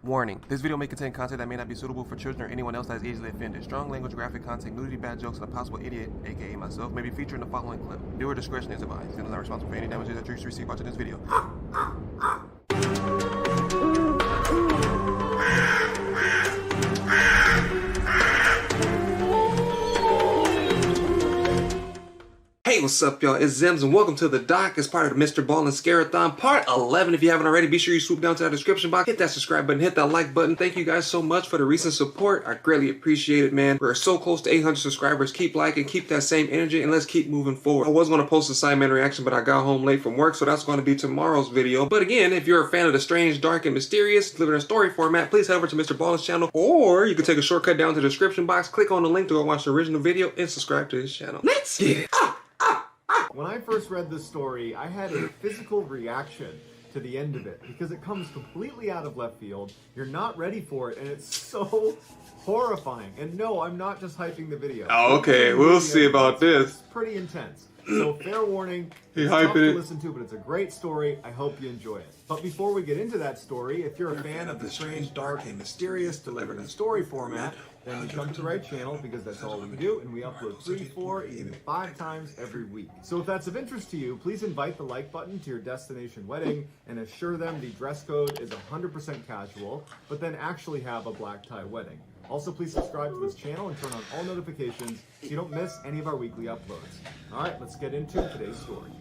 Warning, this video may contain content that may not be suitable for children or anyone else that is easily offended. Strong language, graphic content, nudity, bad jokes, and a possible idiot, aka myself, may be featured in the following clip. Viewer discretion is advised. Channel is not responsible for any damages that you receive watching this video. Hey, what's up, y'all? It's Zems, and welcome to the doc. It's part of the MrBallen's Scare-a-thon, part 11. If you haven't already, be sure you swoop down to that description box, hit that subscribe button, hit that like button. Thank you guys so much for the recent support. I greatly appreciate it, man. We're so close to 800 subscribers. Keep liking, keep that same energy, and let's keep moving forward. I was going to post a Sideman reaction, but I got home late from work, so that's going to be tomorrow's video. But again, if you're a fan of the strange, dark, and mysterious, delivered in story format, please head over to MrBallen's channel, or you can take a shortcut down to the description box, click on the link to go watch the original video, and subscribe to this channel. Let's get it! When I first read this story, I had a physical reaction to the end of it because it comes completely out of left field. You're not ready for it, and it's so horrifying. And no, I'm not just hyping the video. Oh, okay, we'll see about this. It's pretty intense. So fair warning, He it's tough hyping to it. listen to, but it's a great story. I hope you enjoy it. But before we get into that story, if you're a fan of the strange, dark, and mysterious delivered in story format, then you come to the right channel because that's all we do, and we upload 3, 4, even 5 times every week. So if that's of interest to you, please invite the like button to your destination wedding and assure them the dress code is 100% casual, but then actually have a black tie wedding. Also, please subscribe to this channel and turn on all notifications so you don't miss any of our weekly uploads. All right, let's get into today's story.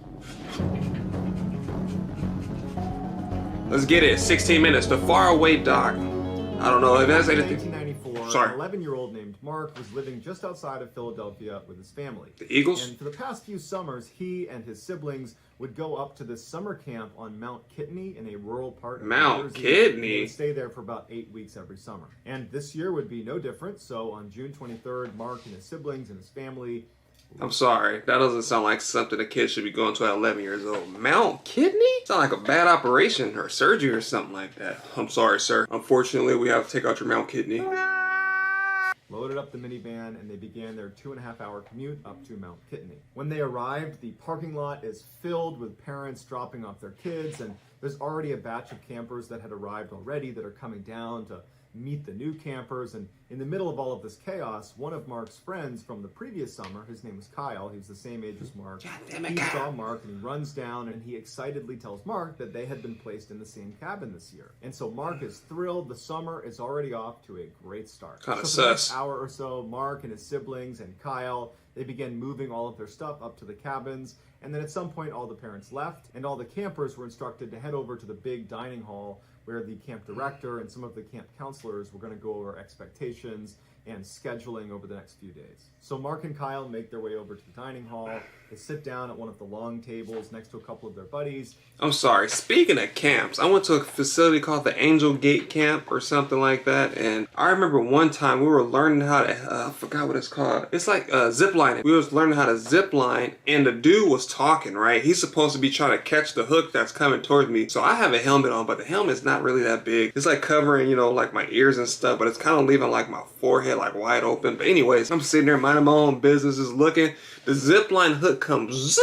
Let's get it. 16 minutes. The faraway dock. I don't know if that's anything. 1994, Sorry. an 11-year-old named Mark was living just outside of Philadelphia with his family. The Eagles? And for the past few summers, he and his siblings would go up to this summer camp on Mount Kidney in a rural part of Mount New Jersey. Kidney? They would stay there for about 8 weeks every summer. And this year would be no different. So on June 23rd, Mark and his siblings and his family. I'm sorry, that doesn't sound like something a kid should be going to at 11 years old. Mount Kidney? Sound like a bad operation or surgery or something like that. I'm sorry, sir. Unfortunately, we have to take out your Mount Kidney. Loaded up the minivan, and they began their 2.5-hour commute up to Mount Kidney. When they arrived, the parking lot is filled with parents dropping off their kids, and there's already a batch of campers that had arrived already that are coming down to meet the new campers. And in the middle of all of this chaos, one of Mark's friends from the previous summer, his name was Kyle, he was the same age as Mark, he saw Mark and he runs down and he excitedly tells Mark that they had been placed in the same cabin this year. And so Mark is thrilled. The summer is already off to a great start. Kinda So for the next sus. hour or so, Mark and his siblings and Kyle, they began moving all of their stuff up to the cabins. And then at some point, all the parents left, and all the campers were instructed to head over to the big dining hall where the camp director and some of the camp counselors were going to go over expectations and scheduling over the next few days. So Mark and Kyle make their way over to the dining hall. They sit down at one of the long tables next to a couple of their buddies. I'm sorry, speaking of camps, I went to a facility called the Angel Gate Camp or something like that, and I remember one time we were learning how to, I forgot what it's called. It's like zip lining. We was learning how to zip line, and the dude was talking, right? He's supposed to be trying to catch the hook that's coming towards me. So I have a helmet on, but the helmet's not really that big. It's like covering, you know, like my ears and stuff, but it's kind of leaving like my forehead like wide open. But anyways, I'm sitting there minding my own business, just looking. The zip line hook comes.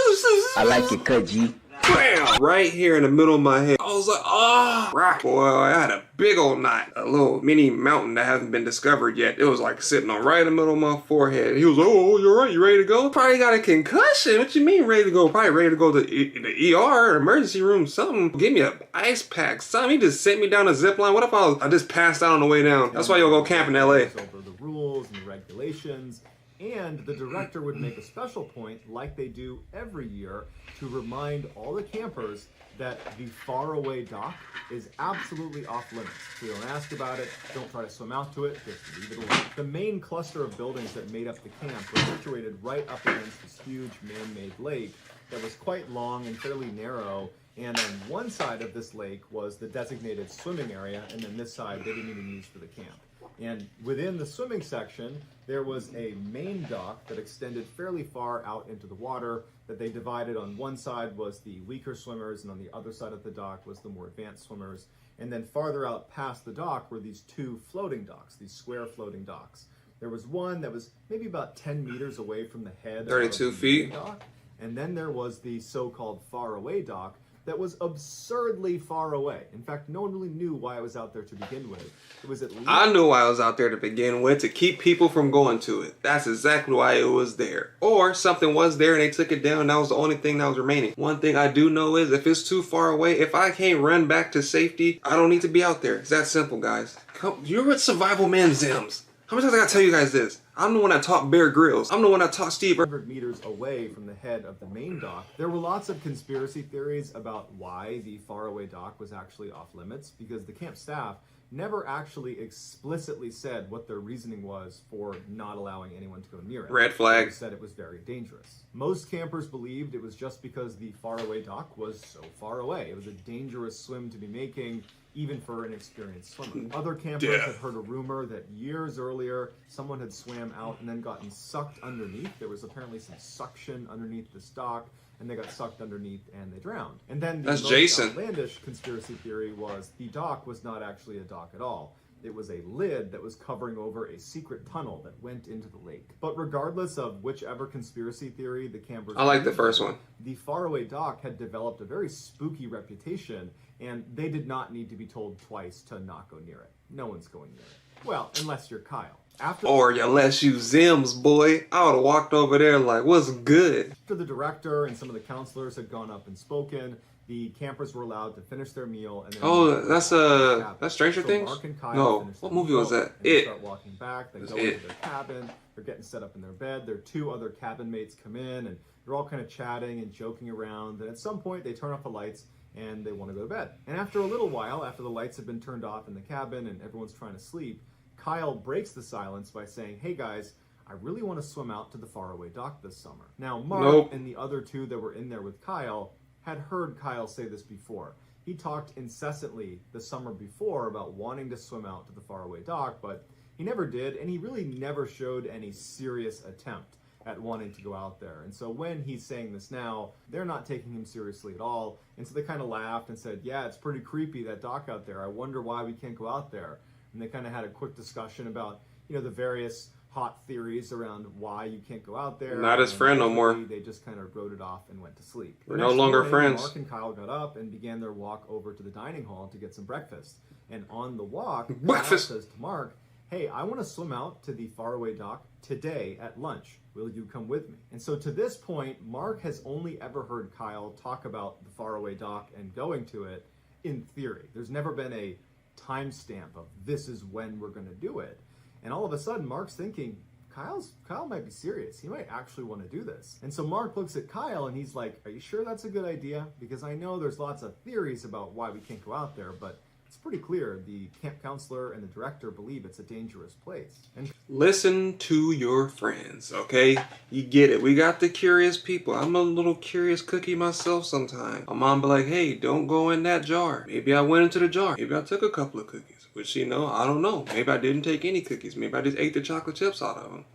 I like it, cut G. Bam! Right here in the middle of my head. I was like, ah! Oh! Boy, I had a big old knot. A little mini mountain that hasn't been discovered yet. It was like sitting on right in the middle of my forehead. He was like, oh, you're right, you ready to go? Probably got a concussion. What you mean ready to go? Probably ready to go to the ER, emergency room, something. Give me an ice pack, something. He just sent me down a zip line. What if I just passed out on the way down? That's why you'll go camping in LA. Over the rules and the regulations. And the director would make a special point, like they do every year, to remind all the campers that the faraway dock is absolutely off limits. So don't ask about it, don't try to swim out to it, just leave it alone. The main cluster of buildings that made up the camp were situated right up against this huge man-made lake that was quite long and fairly narrow. And on one side of this lake was the designated swimming area, and then this side they didn't even use for the camp. And within the swimming section, there was a main dock that extended fairly far out into the water that they divided. On one side was the weaker swimmers, and on the other side of the dock was the more advanced swimmers. And then farther out past the dock were these 2 floating docks, these square floating docks. There was one that was maybe about 10 meters away from the head 32 of the feet. dock. And then there was the so-called faraway dock that was absurdly far away. In fact, no one really knew why it was out there to begin with. It was at least... I knew why I was out there to begin with, to keep people from going to it. That's exactly why it was there. Or something was there and they took it down and that was the only thing that was remaining. One thing I do know is if it's too far away, if I can't run back to safety, I don't need to be out there. It's that simple, guys. You're with Survival Man Zems. How many times I gotta tell you guys this? I'm the one that taught Bear Grylls. I'm the one that taught Steve. 100 meters away from the head of the main dock, there were lots of conspiracy theories about why the faraway dock was actually off limits, because the camp staff never actually explicitly said what their reasoning was for not allowing anyone to go near it. Red flag. They said it was very dangerous. Most campers believed it was just because the faraway dock was so far away. It was a dangerous swim to be making, even for an experienced swimmer. Other campers had heard a rumor that years earlier, someone had swam out and then gotten sucked underneath. There was apparently some suction underneath this dock, and they got sucked underneath and they drowned. And then the most outlandish conspiracy theory was the dock was not actually a dock at all. It was a lid that was covering over a secret tunnel that went into the lake. But regardless of whichever conspiracy theory the campers... I like the first one. The faraway dock had developed a very spooky reputation, and they did not need to be told twice to not go near it. No one's going near it. Well, unless you're Kyle. Or unless you Zems, boy. I would have walked over there like, what's good? After the director and some of the counselors had gone up and spoken, the campers were allowed to finish their meal. And then that's Stranger Things? Mark and Kyle no, what movie was that? They start walking back. They go into their cabin. They're getting set up in their bed. Their two other cabin mates come in, and they're all kind of chatting and joking around. And at some point, they turn off the lights and they want to go to bed. And after a little while, after the lights have been turned off in the cabin and everyone's trying to sleep, Kyle breaks the silence by saying, "Hey guys, I really want to swim out to the faraway dock this summer." Now, Mark and the other two that were in there with Kyle had heard Kyle say this before. He talked incessantly the summer before about wanting to swim out to the faraway dock, but he never did, and he really never showed any serious attempt at wanting to go out there. And so when he's saying this now, they're not taking him seriously at all. And so they kind of laughed and said, "Yeah, it's pretty creepy, that dock out there. I wonder why we can't go out there." And they kind of had a quick discussion about, the various hot theories around why you can't go out there. Not his friend no more. They just kind of wrote it off and went to sleep. We're no longer friends. Mark and Kyle got up and began their walk over to the dining hall to get some breakfast. And on the walk, Kyle says to Mark, "Hey, I want to swim out to the faraway dock today at lunch. Will you come with me?" And so to this point, Mark has only ever heard Kyle talk about the faraway dock and going to it in theory. There's never been a timestamp of this is when we're going to do it. And all of a sudden, Mark's thinking, Kyle might be serious. He might actually want to do this. And so Mark looks at Kyle and he's like, "Are you sure that's a good idea? Because I know there's lots of theories about why we can't go out there, but it's pretty clear the camp counselor and the director believe it's a dangerous place." And listen to your friends, okay? You get it. We got the curious people. I'm a little curious cookie myself sometimes. My mom be like, "Hey, don't go in that jar." Maybe I went into the jar. Maybe I took a couple of cookies. Which, I don't know. Maybe I didn't take any cookies. Maybe I just ate the chocolate chips out of them.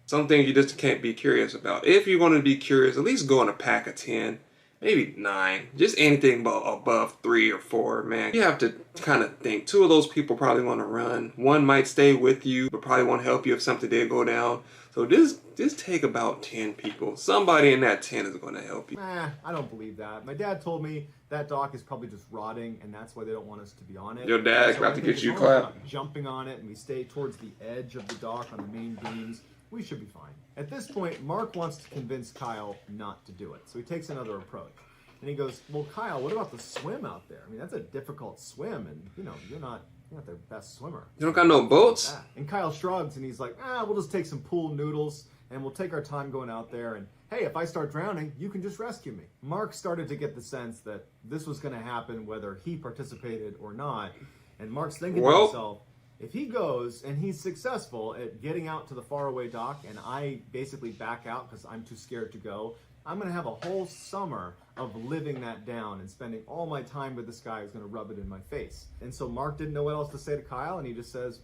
Some things you just can't be curious about. If you're going to be curious, at least go in a pack of 10. Maybe 9. Just anything above 3 or 4, man. You have to kind of think. 2 of those people probably want to run. 1 might stay with you, but probably won't help you if something did go down. So just take about 10 people. Somebody in that 10 is going to help you. I don't believe that. My dad told me that dock is probably just rotting, and that's why they don't want us to be on it. Your dad's about to get you clapped. Jumping on it, and we stay towards the edge of the dock on the main beams, we should be fine. At this point, Mark wants to convince Kyle not to do it, so he takes another approach. And he goes, "Well, Kyle, what about the swim out there? I mean, that's a difficult swim, and, you're not the best swimmer. You don't got no boats?" And Kyle shrugs, and he's like, "We'll just take some pool noodles, and we'll take our time going out there, and hey, if I start drowning, you can just rescue me." Mark started to get the sense that this was going to happen whether he participated or not, and Mark's thinking to himself, if he goes and he's successful at getting out to the faraway dock and I basically back out because I'm too scared to go, I'm going to have a whole summer of living that down and spending all my time with this guy who's going to rub it in my face. And so Mark didn't know what else to say to Kyle, and he just says,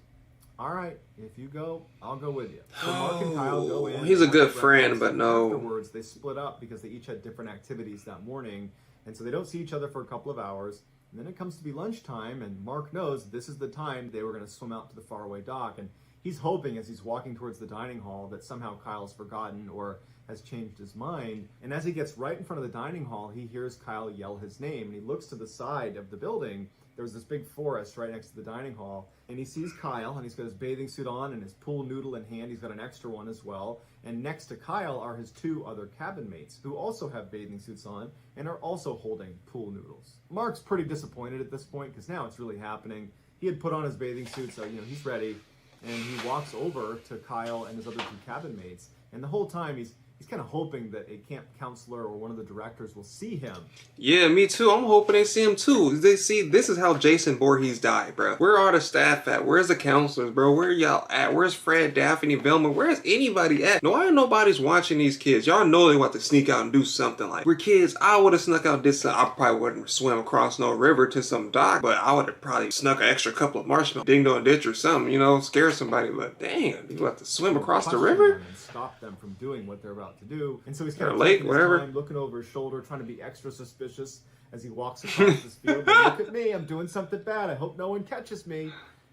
"All right, if you go, I'll go with you." So Mark and Kyle go in. He's a good friend, but no. Afterwards, they split up because they each had different activities that morning, and so they don't see each other for a couple of hours. And then it comes to be lunchtime, and Mark knows this is the time they were going to swim out to the faraway dock, and he's hoping as he's walking towards the dining hall that somehow Kyle's forgotten or has changed his mind. And as he gets right in front of the dining hall, he hears Kyle yell his name, and he looks to the side of the building. There was this big forest right next to the dining hall, and he sees Kyle, and he's got his bathing suit on and his pool noodle in hand. He's got an extra one as well. And next to Kyle are his two other cabin mates, who also have bathing suits on and are also holding pool noodles. Mark's pretty disappointed at this point, because now it's really happening. He had put on his bathing suit, so he's ready, and he walks over to Kyle and his other two cabin mates, and the whole time he's kind of hoping that a camp counselor or one of the directors will see him. Yeah, me too. I'm hoping they see him too. They see this is how Jason Voorhees died, bro. Where are the staff at? Where's the counselors, bro? Where y'all at? Where's Fred, Daphne, Velma? Where's anybody at? No, nobody's watching these kids. Y'all know they want to sneak out and do something. Like, we're kids. I would have snuck out this. I probably wouldn't swim across no river to some dock, but I would have probably snuck an extra couple of marshmallows, dinged on a ditch or something, scare somebody. But damn, you have to swim across the river? And stop them from doing what they're about to do. And so he's kind of lake, taking whatever. his time, looking over his shoulder, trying to be extra suspicious as he walks across this field. Look at me, I'm doing something bad. I hope no one catches me.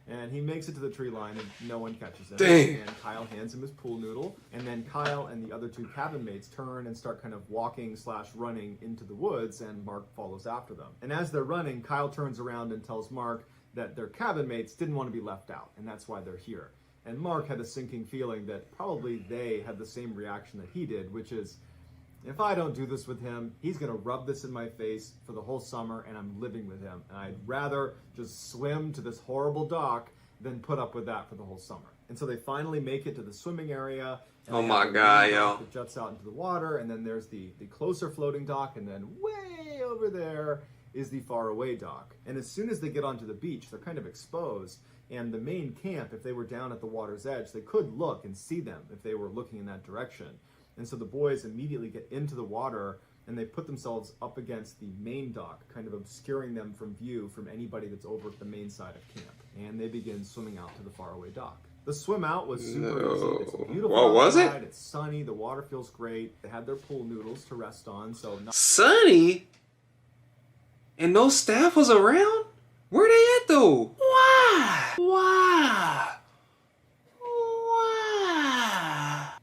And he makes it to the tree line, and no one catches him. Dang. And Kyle hands him his pool noodle. And then Kyle and the other two cabin mates turn and start kind of walking/running into the woods, and Mark follows after them. And as they're running, Kyle turns around and tells Mark that their cabin mates didn't want to be left out, and that's why they're here. And Mark had a sinking feeling that probably they had the same reaction that he did, which is, if I don't do this with him, he's going to rub this in my face for the whole summer, and I'm living with him. And I'd rather just swim to this horrible dock than put up with that for the whole summer. And so they finally make it to the swimming area. And Oh my God, yo. It juts out into the water, and then there's the closer floating dock, and then way over there is the faraway dock. And as soon as they get onto the beach, they're kind of exposed. And the main camp, if they were down at the water's edge, they could look and see them if they were looking in that direction. And so the boys immediately get into the water, and they put themselves up against the main dock, kind of obscuring them from view from anybody that's over at the main side of camp. And they begin swimming out to the faraway dock. The swim out was super easy. It's beautiful. Well, was it? outside, It's sunny. The water feels great. They had their pool noodles to rest on. Sunny? And no staff was around? Where they at though? Why?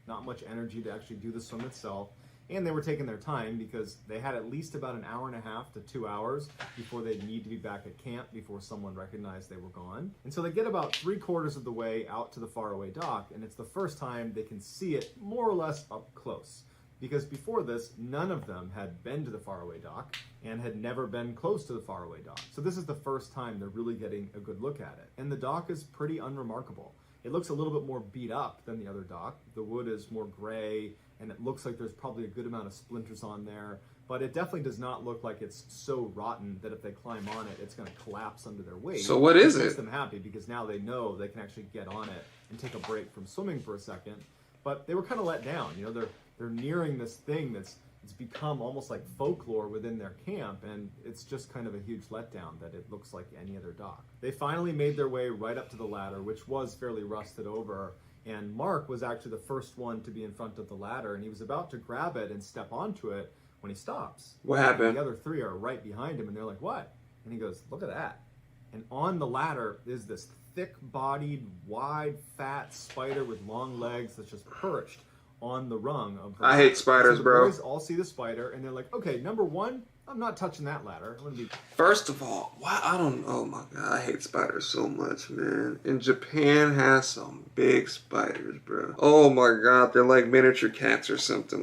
Not much energy to actually do the swim itself. And they were taking their time because they had at least about an hour and a half to 2 hours before they'd need to be back at camp before someone recognized they were gone. And so they get about 3/4 of the way out to the faraway dock, and it's the first time they can see it more or less up close. Because before this, none of them had been to the faraway dock and had never been close to the faraway dock. So this is the first time they're really getting a good look at it. And the dock is pretty unremarkable. It looks a little bit more beat up than the other dock. The wood is more gray, and it looks like there's probably a good amount of splinters on there. But it definitely does not look like it's so rotten that if they climb on it, it's going to collapse under their weight. So what is it? Makes it? them happy because now they know they can actually get on it and take a break from swimming for a second. But they were kind of let down. They're nearing this thing it's become almost like folklore within their camp, and it's just kind of a huge letdown that it looks like any other dock. They finally made their way right up to the ladder, which was fairly rusted over, and Mark was actually the first one to be in front of the ladder, and he was about to grab it and step onto it when he stops. What happened? And the other three are right behind him, and they're like, "What?" And he goes, "Look at that." And on the ladder is this thick-bodied, wide, fat spider with long legs that's just perched on the rung of the I ladder. hate spiders, So the bro. boys all see the spider, and they're like, "Okay, number one, I'm not touching that ladder. I'm gonna be." First of all, why oh my God, I hate spiders so much, man. And Japan has some big spiders, bro. Oh my God, they're like miniature cats or something.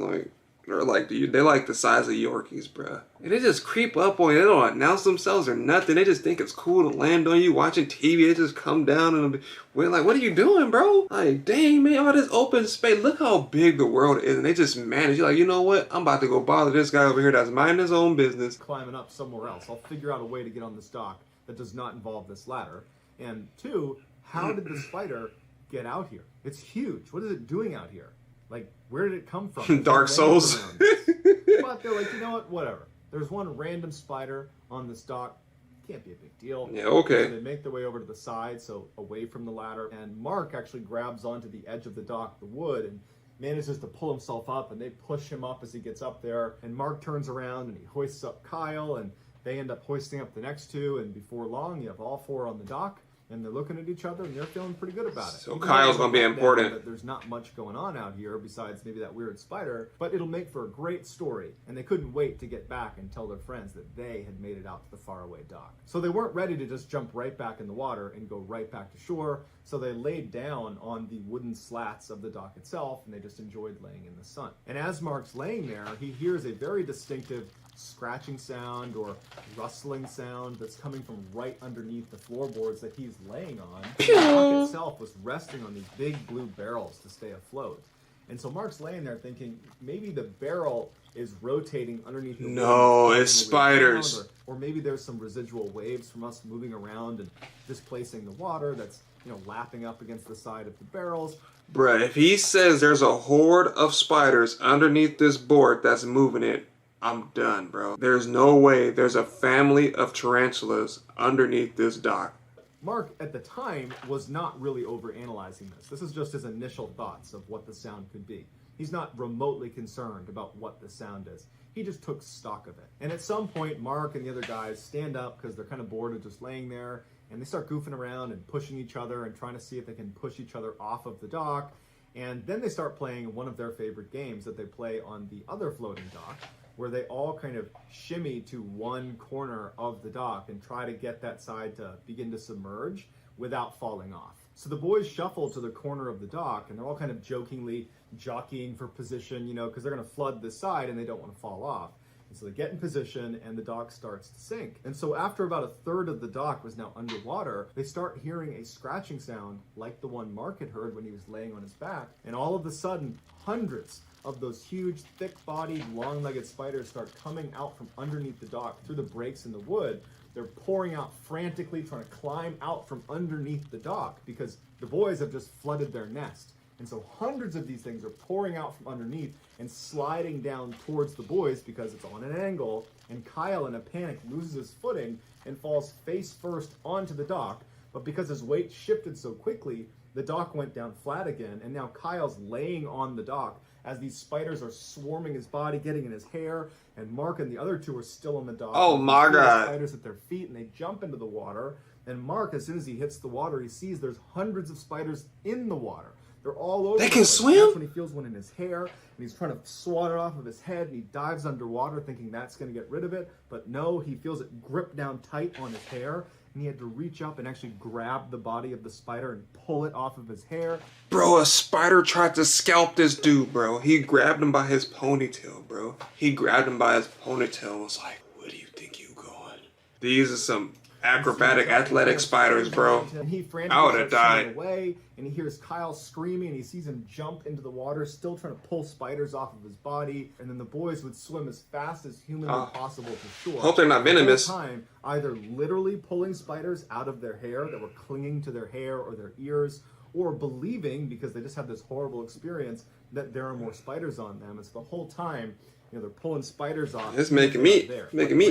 They're like the size of Yorkies, bro. And they just creep up on you. They don't announce themselves or nothing. They just think it's cool to land on you watching TV. They just come down and we're like, what are you doing, bro? Like, dang, man, all this open space. Look how big the world is. And they just manage. You're like, you know what? I'm about to go bother this guy over here that's minding his own business. Climbing up somewhere else. I'll figure out a way to get on this dock that does not involve this ladder. And two, how did the spider get out here? It's huge. What is it doing out here? Like, where did it come from? Dark Souls. But they're like, you know what? Whatever. There's one random spider on this dock. Can't be a big deal. Yeah, okay. So they make their way over to the side, so away from the ladder. And Mark actually grabs onto the edge of the dock, the wood, and manages to pull himself up, and they push him up as he gets up there. And Mark turns around and he hoists up Kyle, and they end up hoisting up the next two. And before long, you have all four on the dock. and they're looking at each other and they're feeling pretty good about it. So Kyle's gonna be important. But there's not much going on out here besides maybe that weird spider, but it'll make for a great story. And they couldn't wait to get back and tell their friends that they had made it out to the faraway dock. So they weren't ready to just jump right back in the water and go right back to shore. So they laid down on the wooden slats of the dock itself, and they just enjoyed laying in the sun. And as Mark's laying there, he hears a very distinctive scratching sound or rustling sound that's coming from right underneath the floorboards that he's laying on. The dock itself was resting on these big blue barrels to stay afloat. And so Mark's laying there thinking maybe the barrel is rotating underneath the No, it's spiders. or maybe there's some residual waves from us moving around and displacing the water that's, you know, lapping up against the side of the barrels. Bruh, if he says there's a horde of spiders underneath this board that's moving it, I'm done, bro. There's no way there's a family of tarantulas underneath this dock. Mark, at the time, was not really overanalyzing this. This is just his initial thoughts of what the sound could be. He's not remotely concerned about what the sound is. He just took stock of it. And at some point, Mark and the other guys stand up because they're kind of bored of just laying there, and they start goofing around and pushing each other and trying to see if they can push each other off of the dock. And then they start playing one of their favorite games that they play on the other floating dock, where they all kind of shimmy to one corner of the dock and try to get that side to begin to submerge without falling off. So the boys shuffle to the corner of the dock, and they're all kind of jokingly jockeying for position, you know, because they're going to flood this side and they don't want to fall off. And so they get in position, and the dock starts to sink. And so after about a third of the dock was now underwater, they start hearing a scratching sound like the one Mark had heard when he was laying on his back. And all of a sudden, hundreds of those huge, thick-bodied, long-legged spiders start coming out from underneath the dock through the breaks in the wood. They're pouring out frantically, trying to climb out from underneath the dock because the boys have just flooded their nest. And so hundreds of these things are pouring out from underneath and sliding down towards the boys because it's on an angle. And Kyle, in a panic, loses his footing and falls face first onto the dock. But because his weight shifted so quickly, the dock went down flat again. And now Kyle's laying on the dock as these spiders are swarming his body, getting in his hair. And Mark and the other two are still on the dock. Oh my God. Spiders at their feet, and they jump into the water. And Mark, as soon as he hits the water, he sees there's hundreds of spiders in the water. They're all over. They can swim? That's when he feels one in his hair, and he's trying to swat it off of his head, and he dives underwater thinking that's going to get rid of it. But no, he feels it grip down tight on his hair, and he had to reach up and actually grab the body of the spider and pull it off of his hair. Bro, a spider tried to scalp this dude, bro. He grabbed him by his ponytail, bro. He grabbed him by his ponytail and was like, where do you think you going? These are some acrobatic, athletic spiders, bro. And he I would have died. Away, and he hears Kyle screaming, and he sees him jump into the water, still trying to pull spiders off of his body. And then the boys would swim as fast as humanly possible to shore. Hope they're not venomous. The whole time, either literally pulling spiders out of their hair that were clinging to their hair or their ears, or believing, because they just had this horrible experience, that there are more spiders on them. It's the whole time, you know, they're pulling spiders off. It's making me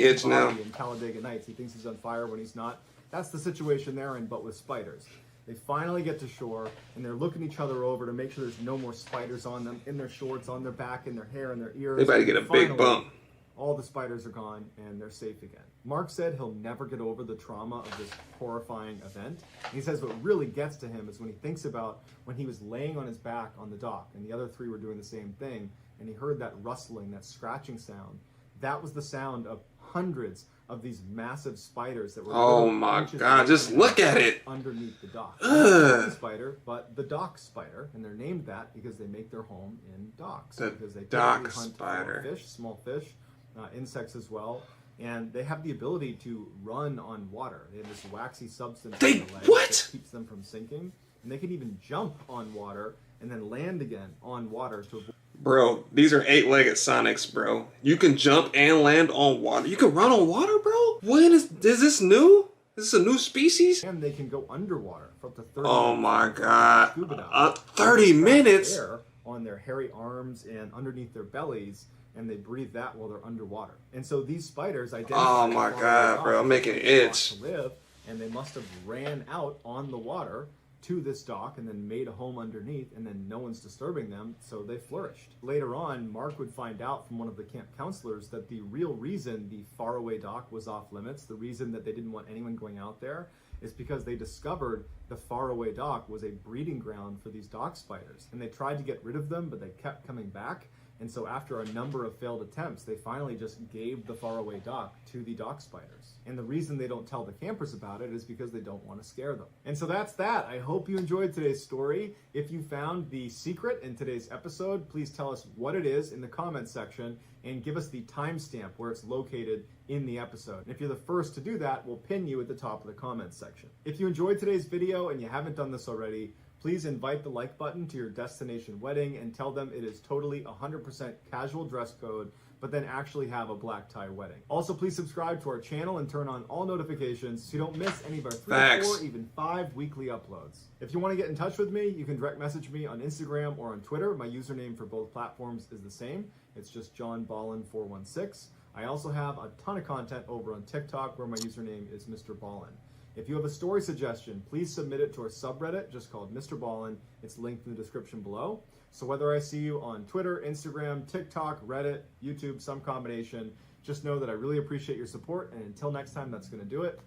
itch now. In Talladega Nights, he thinks he's on fire when he's not. That's the situation they're in, but with spiders. They finally get to shore, and they're looking each other over to make sure there's no more spiders on them, in their shorts, on their back, in their hair, in their ears. They about to get a big bump. All the spiders are gone, and they're safe again. Mark said he'll never get over the trauma of this horrifying event. And he says what really gets to him is when he thinks about when he was laying on his back on the dock, and the other three were doing the same thing, and he heard that rustling, that scratching sound. That was the sound of hundreds of these massive spiders that were. Oh my God! Just look at it underneath the dock. Not the spider, but the dock spider, and they're named that because they make their home in docks. Because they dock hunt spider. Fish, small fish, insects as well, and they have the ability to run on water. They have this waxy substance in their legs that keeps them from sinking, and they can even jump on water and then land again on water to avoid. Bro, these are 8-legged Sonics, bro. You can jump and land on water. You can run on water, bro? When is this new? Is this a new species? And they can go underwater for up to 30 minutes. Oh my God. 30 minutes? Air on their hairy arms and underneath their bellies, and they breathe that while they're underwater. And so these spiders identify. Oh my God, bro. I'm making it itch. To live, and they must have ran out on the water to this dock and then made a home underneath, and then no one's disturbing them, so they flourished. Later on, Mark would find out from one of the camp counselors that the real reason the faraway dock was off limits, the reason that they didn't want anyone going out there, is because they discovered the faraway dock was a breeding ground for these dock spiders. And they tried to get rid of them, but they kept coming back. And so after a number of failed attempts, they finally just gave the faraway dock to the dock spiders. And the reason they don't tell the campers about it is because they don't want to scare them. And so that's that. I hope you enjoyed today's story. If you found the secret in today's episode, please tell us what it is in the comments section and give us the timestamp where it's located in the episode. And if you're the first to do that, we'll pin you at the top of the comments section. If you enjoyed today's video and you haven't done this already, please invite the like button to your destination wedding and tell them it is totally 100% casual dress code, but then actually have a black tie wedding. Also, please subscribe to our channel and turn on all notifications so you don't miss any of our 3, 4, even 5 weekly uploads. If you want to get in touch with me, you can direct message me on Instagram or on Twitter. My username for both platforms is the same. It's just JohnBallen416. I also have a ton of content over on TikTok where my username is MrBallen. If you have a story suggestion, please submit it to our subreddit just called Mr. Ballin. It's linked in the description below. So whether I see you on Twitter, Instagram, TikTok, Reddit, YouTube, some combination, just know that I really appreciate your support. And until next time, that's going to do it.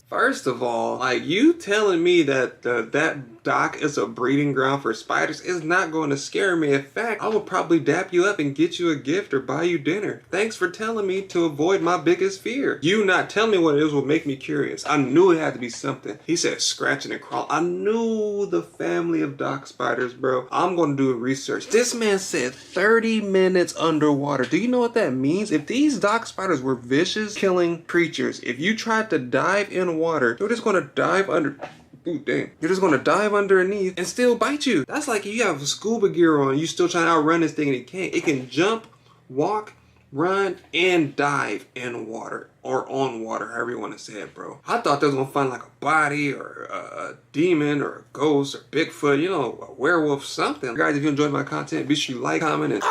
First of all, like, you telling me that that dock is a breeding ground for spiders is not going to scare me. In fact, I will probably dap you up and get you a gift or buy you dinner. Thanks for telling me to avoid my biggest fear. You not telling me what it is will make me curious. I knew it had to be something. He said scratching and crawl. I knew the family of dock spiders, bro. I'm going to do research. This man said 30 minutes underwater. Do you know what that means? If these dock spiders were vicious killing creatures, if you tried to dive in water, you're just gonna dive under. Ooh, dang. You're just gonna dive underneath and still bite you. That's like if you have scuba gear on, you still trying to outrun this thing and it can't. It can jump, walk, run, and dive in water or on water, however you want to say it, bro. I thought they was gonna find like a body or a demon or a ghost or Bigfoot, you know, a werewolf, something. Guys, if you enjoyed my content, be sure you like, comment, and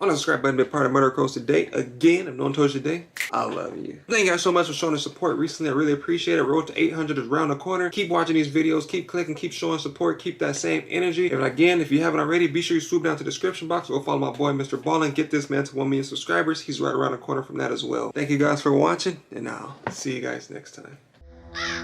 on the subscribe button, be part of Murder Coast today. Again, if no one told you today, I love you. Thank you guys so much for showing the support recently. I really appreciate it. Road to 800 is around the corner. Keep watching these videos, keep clicking, keep showing support, keep that same energy. And again, if you haven't already, be sure you swoop down to the description box. Go follow my boy, Mr. Ballin. Get this man to 1 million subscribers. He's right around the corner from that as well. Thank you guys for watching, and I'll see you guys next time.